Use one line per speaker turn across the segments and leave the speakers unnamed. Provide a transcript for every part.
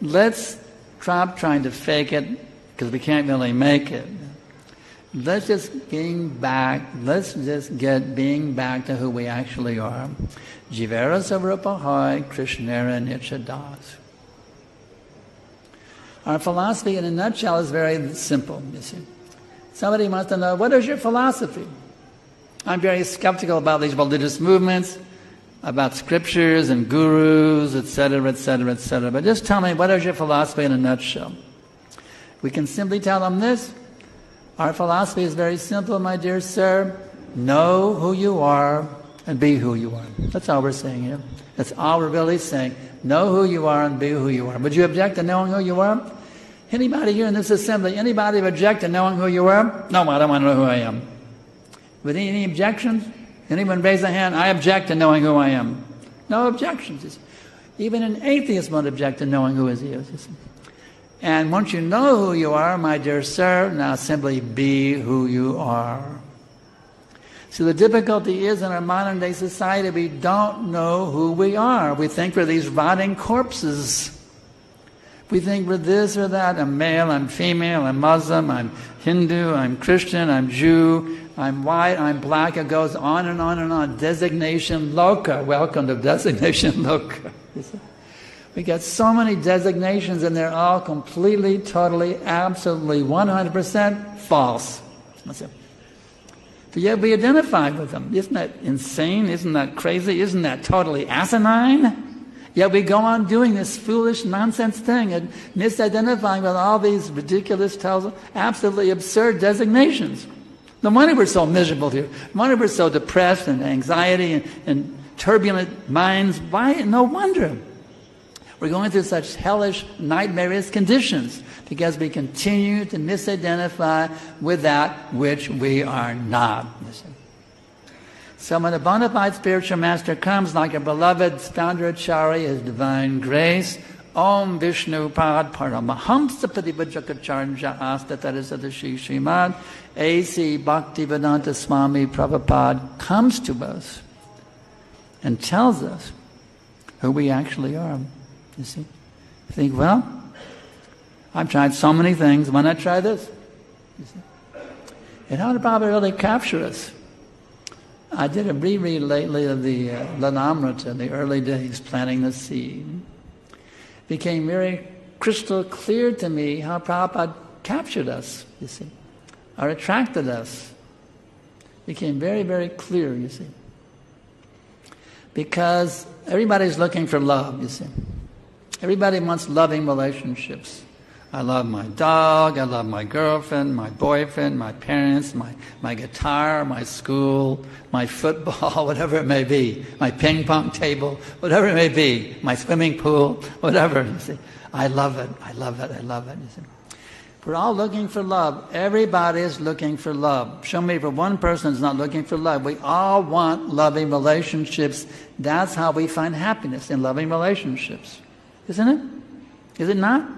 Let's stop trying to fake it, because we can't really make it. Let's just get being back to who we actually are. Jivera Savrupahai Krishnera Nichadas. Our philosophy in a nutshell is very simple, you see. Somebody wants to know, what is your philosophy? I'm very skeptical about these religious movements, about scriptures and gurus, etc., etc., etc. But just tell me, what is your philosophy in a nutshell? We can simply tell them this. Our philosophy is very simple, my dear sir. Know who you are and be who you are. That's all we're saying here. That's all we're really saying. Know who you are and be who you are. Would you object to knowing who you are? Anybody here in this assembly, anybody object to knowing who you are? No, I don't want to know who I am. With any objections? Anyone raise a hand? I object to knowing who I am. No objections. Even an atheist won't object to knowing who he is. And once you know who you are, my dear sir, now simply be who you are. So the difficulty is, in our modern day society, we don't know who we are. We think we're these rotting corpses. We think we're this or that. I'm male, I'm female, I'm Muslim, I'm Hindu, I'm Christian, I'm Jew, I'm white, I'm black. It goes on and on and on. Designation loca. Welcome to designation loca. We get so many designations, and they're all completely, totally, absolutely, 100% false. But yet we identify with them. Isn't that insane? Isn't that crazy? Isn't that totally asinine? Yet we go on doing this foolish nonsense thing and misidentifying with all these ridiculous, absolutely absurd designations. No wonder we're so miserable here. No wonder we're so depressed and anxiety and turbulent minds. Why? No wonder. We're going through such hellish, nightmarish conditions because we continue to misidentify with that which we are not. So when a bona fide spiritual master comes, like a beloved founder Acharya, His Divine Grace, Om Vishnu Pad Paramahamsa Padivajakacarya Astatarisadhashi Srimad A.C. Bhaktivedanta Swami Prabhupada comes to us and tells us who we actually are. You see? You think, well, I've tried so many things, why not try this? You see? And how did Prabhupada really capture us? I did a reread lately of the Amrit in the early days, planting the seed. It became very crystal clear to me how Prabhupada captured us, you see, or attracted us. It became very, very clear, you see. Because everybody's looking for love, you see. Everybody wants loving relationships. I love my dog, I love my girlfriend, my boyfriend, my parents, my guitar, my school, my football, whatever it may be, my ping pong table, whatever it may be, my swimming pool, whatever, you see. I love it, I love it, I love it, you see. We're all looking for love. Everybody is looking for love. Show me if one person is not looking for love. We all want loving relationships. That's how we find happiness, in loving relationships. Isn't it? Is it not?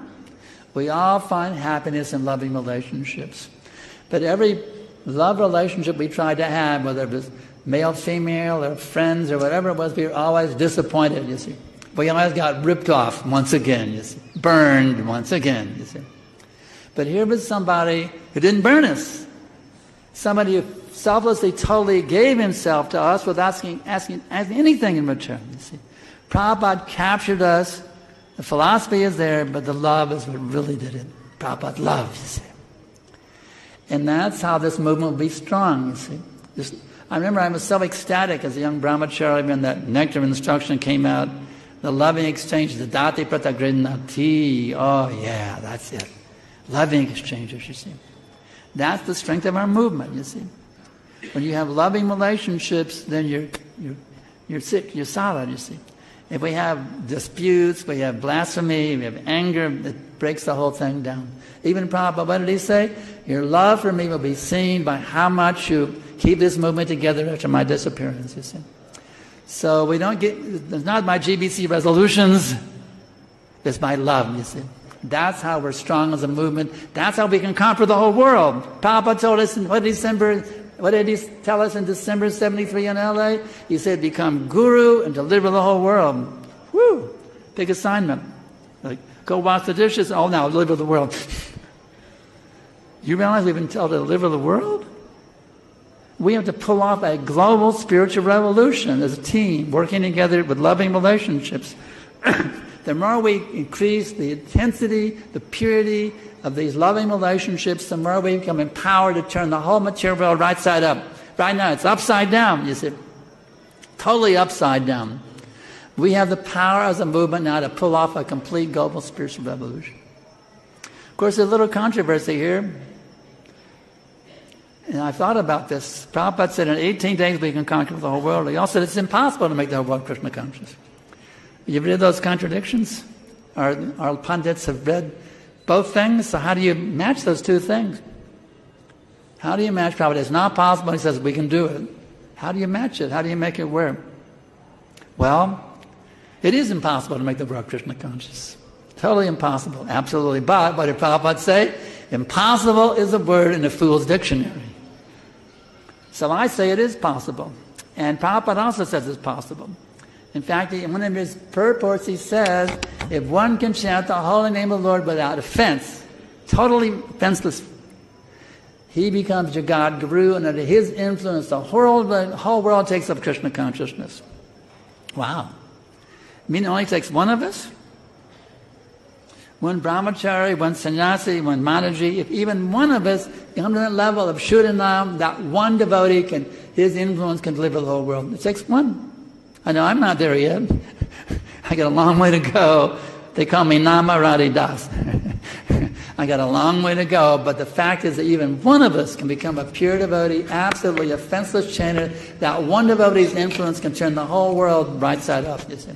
We all find happiness in loving relationships. But every love relationship we tried to have, whether it was male, female, or friends, or whatever it was, we were always disappointed, you see. We always got ripped off once again, you see. Burned once again, you see. But here was somebody who didn't burn us. Somebody who selflessly, totally gave himself to us without asking anything in return, you see. Prabhupada captured us. The philosophy is there, but the love is what really did it. Prabhupada loves, you see. And that's how this movement will be strong, you see. I remember I was so ecstatic as a young brahmachari when that nectar instruction came out. The loving exchange, the dati pratagrinati. Oh yeah, that's it. Loving exchanges, you see. That's the strength of our movement, you see. When you have loving relationships, then you're sick, you're solid, you see. If we have disputes, we have blasphemy, we have anger, it breaks the whole thing down. Even Prabhupada, what did he say? Your love for me will be seen by how much you keep this movement together after my disappearance, you see. So we don't get, it's not my GBC resolutions, it's my love, you see. That's how we're strong as a movement. That's how we can conquer the whole world. Prabhupada told us, what did he say? What did he tell us in December 73 in LA? He said, become guru and deliver the whole world. Woo! Big assignment. Like, go wash the dishes. Oh, now deliver the world. You realize we've been told to deliver the world? We have to pull off a global spiritual revolution as a team, working together with loving relationships. The more we increase the intensity, the purity of these loving relationships, the more we become empowered to turn the whole material world right side up. Right now, it's upside down, you see. Totally upside down. We have the power as a movement now to pull off a complete global spiritual revolution. Of course, there's a little controversy here. And I thought about this. Prabhupada said in 18 days we can conquer the whole world. He also said it's impossible to make the whole world Krishna conscious. You've read those contradictions? Our pundits have read both things. So how do you match those two things? How do you match Prabhupada? It's not possible. He says we can do it. How do you match it? How do you make it work? Well, it is impossible to make the world Krishna conscious. Totally impossible. Absolutely. But what did Prabhupada say? Impossible is a word in a fool's dictionary. So I say it is possible. And Prabhupada also says it's possible. In fact, in one of his purports he says, if one can chant the holy name of the Lord without offense, totally offenseless, he becomes Jagat Guru, and under his influence the whole world takes up Krishna consciousness. Wow. I mean, it only takes one of us? One brahmachari, one sannyasi, one mataji. If even one of us comes to that level of Shuddhanam, that one devotee his influence can deliver the whole world. It takes one. I know I'm not there yet. I got a long way to go. They call me Nama Radhi Das. I got a long way to go, but the fact is that even one of us can become a pure devotee, absolutely a offenseless chanter. That one devotee's influence can turn the whole world right side up, you see.